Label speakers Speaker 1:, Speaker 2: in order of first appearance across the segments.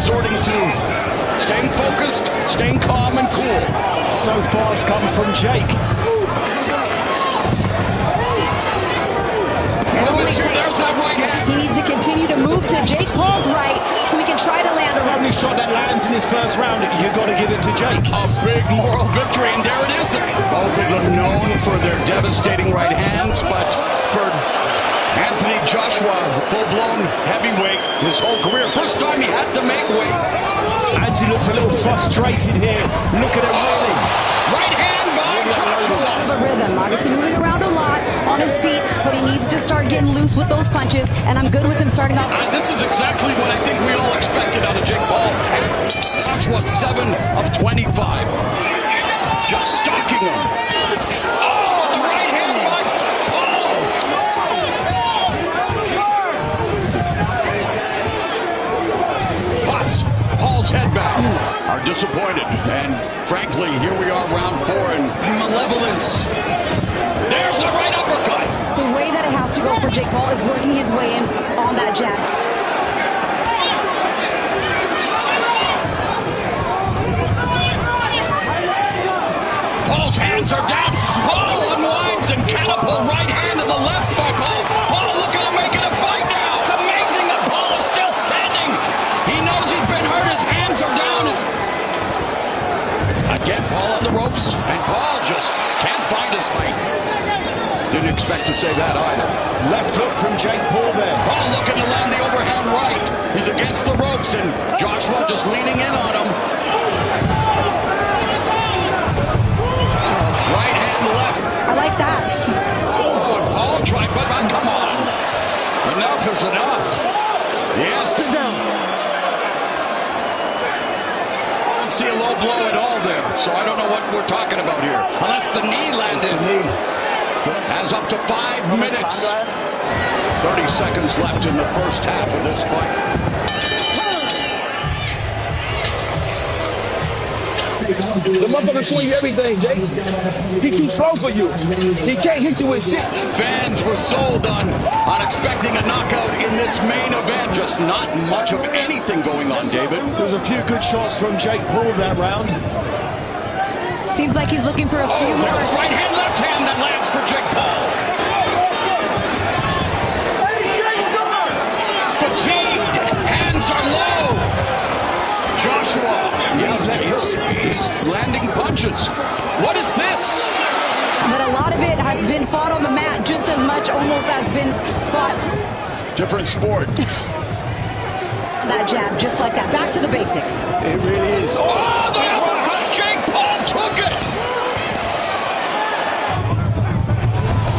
Speaker 1: resorting to staying focused, staying calm and cool.
Speaker 2: So far it's come from Jake.
Speaker 1: There's that right hand.
Speaker 3: He needs to continue to move to Jake Paul's right so he can try to land a
Speaker 2: Only shot that lands in his first round, you've got to give it to Jake.
Speaker 1: A big moral victory, and there it is. Both of them known for their devastating right hands, but for Anthony Joshua, full-blown heavyweight his whole career. First time he had to make weight.
Speaker 2: Anthony looks a little frustrated here. Look at him rolling.
Speaker 1: Right hand by Joshua.
Speaker 3: The rhythm, obviously moving around a lot on his feet, but he needs to start getting loose with those punches, and I'm good with him starting off.
Speaker 1: This is exactly what I think we all expected out of Jake Paul. And Joshua 7 of 25. Just stalking him. Oh, the right hand by Paul. Pops, Paul's head back. Are disappointed, and frankly, here we are, round 4, and malevolence. There's a right uppercut.
Speaker 3: The way that it has to go for Jake Paul is working his way in on that jab.
Speaker 1: Paul's hands are down. Paul unwinds and catapult right hand to the left by Paul. Paul looking to make it a fight now. It's amazing that Paul is still standing. He knows he's been hurt. His hands are down. Again, Paul on the ropes, and Paul just can't find his fight. Didn't expect to say that either.
Speaker 2: Left hook from Jake Paul there.
Speaker 1: Paul looking to land the overhand right. He's against the ropes, and Joshua just leaning in on him. Right hand left.
Speaker 3: I like that.
Speaker 1: Oh, and Paul tried, but come on. Enough is enough. Yes,
Speaker 2: Sit down.
Speaker 1: I don't see a low blow at all there, so I don't know what we're talking about here. Unless the knee landed. Has up to 5 minutes. 30 seconds left in the first half of this fight.
Speaker 4: The motherfucker's showing you everything, Jake. He too slow for you. He can't hit you with shit.
Speaker 1: Fans were sold on expecting a knockout in this main event. Just not much of anything going on, David.
Speaker 2: There's a few good shots from Jake Paul that round.
Speaker 3: Seems like he's looking for a few more.
Speaker 1: There's a right hand, left hand that lands for Jake Paul. Fatigued, hands are low. Joshua, he's landing punches. What is this?
Speaker 3: But a lot of it has been fought on the mat just as much almost as been fought.
Speaker 1: Different sport.
Speaker 3: That jab, just like that. Back to the basics.
Speaker 2: It really is.
Speaker 1: Oh, the uppercut! Jake Paul took it!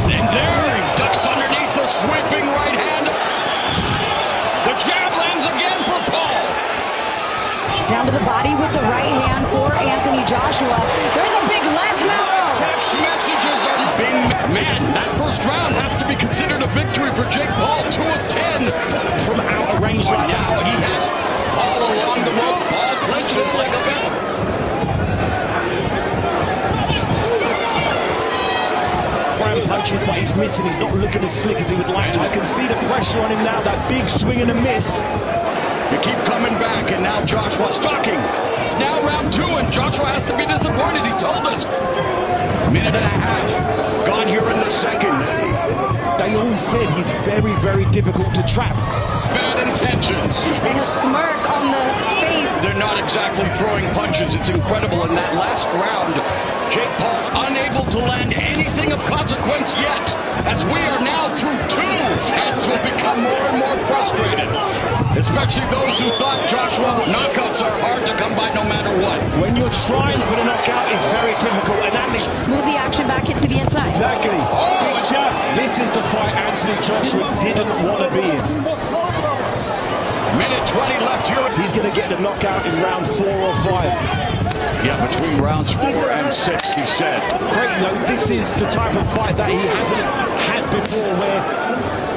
Speaker 1: And there he ducks underneath the sweeping right hand. The jab lands again for Paul.
Speaker 3: Down to the body with the right hand for Anthony Joshua. There's a big left now.
Speaker 1: Text messages are being... Man, that first round has to be considered a victory for Jake Paul. 2 of 10
Speaker 2: From out of range right
Speaker 1: now.
Speaker 2: now.
Speaker 1: He has Paul along the rope. Paul clinches like a villain.
Speaker 2: Fran punching, but he's missing. He's not looking as slick as he would like. I can see the pressure on him now. That big swing and a miss.
Speaker 1: You keep coming back, and now Joshua stalking. It's now round 2, and Joshua has to be disappointed. He told us. Minute and a half gone here in the second.
Speaker 2: They always said he's very, very difficult to trap.
Speaker 1: Bad intentions.
Speaker 3: And a smirk on the face.
Speaker 1: They're not exactly throwing punches. It's incredible. In that last round, Jake Paul unable to land anything of consequence yet. As we are now through 2, fans will become more and more frustrated. Especially those who thought Joshua knockouts are hard to come by no matter what.
Speaker 2: When you're trying for the knockout, it's very difficult. And that is
Speaker 3: Move the action back into the inside.
Speaker 2: exactly. Picture, this is the fight Anthony Joshua didn't want to be in.
Speaker 1: Minute 20 left here.
Speaker 2: He's going to get the knockout in round 4 or 5.
Speaker 1: Yeah, between rounds 4 and 6, he said.
Speaker 2: Great, though. This is the type of fight that he hasn't had before where...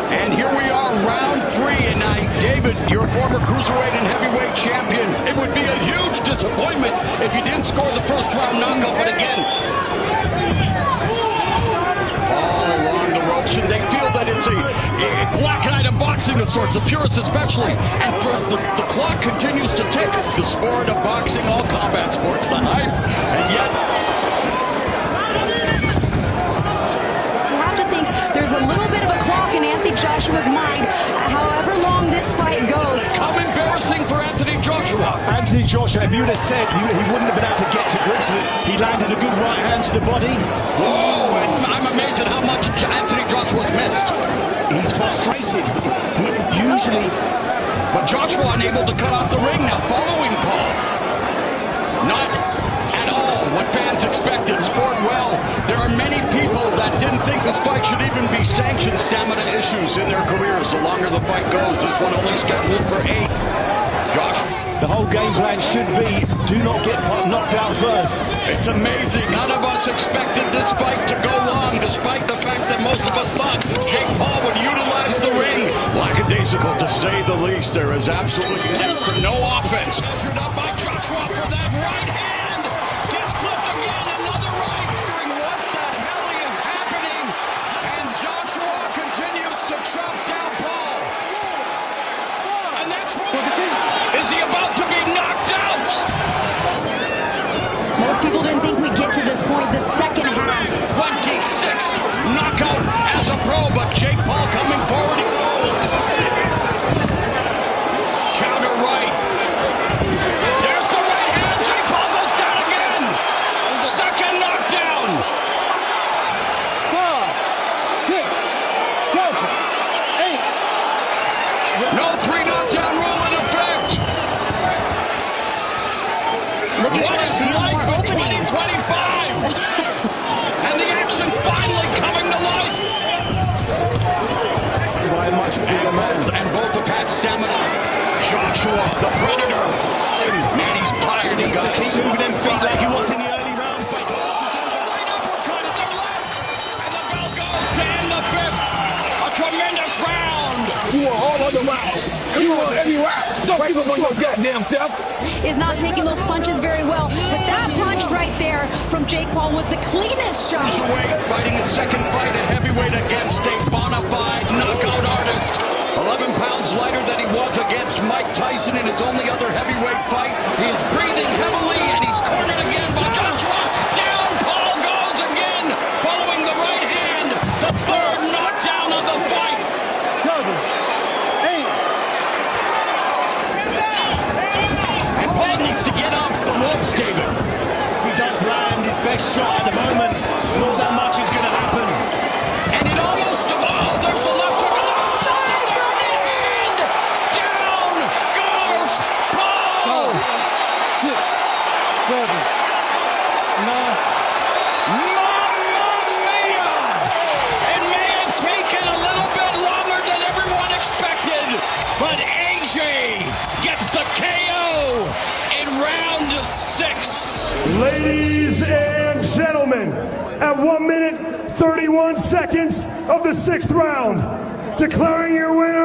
Speaker 1: And here we are, round 3, and David, you're a former cruiserweight and heavyweight champion. It would be a huge disappointment if you didn't score the first round knockout, but again, all along the ropes, and they feel that it's a black night of boxing. boxing of sorts, the purists especially. And for the clock continues to tick. The sport of boxing, all combat sports, the hype, and yet
Speaker 3: You have to think there's a little bit of a clock in Anthony Joshua's mind. However long this fight goes.
Speaker 1: how embarrassing for Anthony Joshua.
Speaker 2: Anthony Joshua, if you'd have said he wouldn't have been able to get to grips with it, he landed a good right hand to the body.
Speaker 1: Whoa, and I'm amazed at how much Anthony Joshua's missed.
Speaker 2: He's frustrated. Usually,
Speaker 1: But Joshua unable to cut off the ring now, following Paul. Not at all what fans expected. Sport well. There are many people that didn't think this fight should even be sanctioned. Stamina issues in their careers. The longer the fight goes, this one only scheduled for 8. Josh,
Speaker 2: the whole game plan should be do not get knocked out first.
Speaker 1: it's amazing. None of us expected this fight to go long, despite the fact that most of us thought Jake Paul would utilize the ring. Lackadaisical, to say the least. There is absolutely next to no offense. Measured up by Joshua for that right hand. Gets clipped again, another right. Wondering what the hell is happening. And Joshua continues to chop down Paul. And that's what... Is he about to be knocked out?
Speaker 3: Most people didn't think we'd get to this point the second half.
Speaker 1: 26th knockout as a pro, but Jake Paul coming forward. Counter right. There's the right hand. Jake Paul goes down again. Second knockdown.
Speaker 4: 5, 6, 7, 8.
Speaker 1: No 3 knockdown rule in effect.
Speaker 3: Looking
Speaker 1: What
Speaker 3: for a
Speaker 1: is
Speaker 3: few
Speaker 1: life
Speaker 3: more
Speaker 1: in
Speaker 3: openings.
Speaker 1: 2025? And the action finally coming to life.
Speaker 2: By a much bigger man.
Speaker 1: And both have had stamina. Joshua, the Predator. Man, he's tired. He
Speaker 2: Needs to
Speaker 1: got
Speaker 2: keep moving them feet like he was in the early rounds. But it's hard to do that.
Speaker 1: right uppercut at the left. And the bell goes to end the 5th. A tremendous round.
Speaker 4: You want all other rounds. You want every round. Don't give up on your goddamn self.
Speaker 3: Is not taking those punches very well. But that punch right there from Jake Paul was the cleanest shot.
Speaker 1: Weight, fighting his second fight at heavyweight against a bona fide knockout artist. 11 pounds lighter than he was against Mike Tyson in his only other heavyweight fight. He is breathing heavily and he's cornered again by Joshua. Down Paul goes again, following the right hand. The 3rd knockdown of the fight.
Speaker 4: 7, 8.
Speaker 1: And Paul needs to get off the ropes, David.
Speaker 2: He does land his best shot at the moment. Not that much is going to happen.
Speaker 1: And it almost, oh, there's a left hook. Down goes Paul.
Speaker 4: 6, 7, 9.
Speaker 1: Mamma mia! It may have taken a little bit longer than everyone expected, but AJ gets the KO in round 6.
Speaker 5: Ladies and gentlemen, at 1 minute 31 seconds of the 6th round, declaring your winner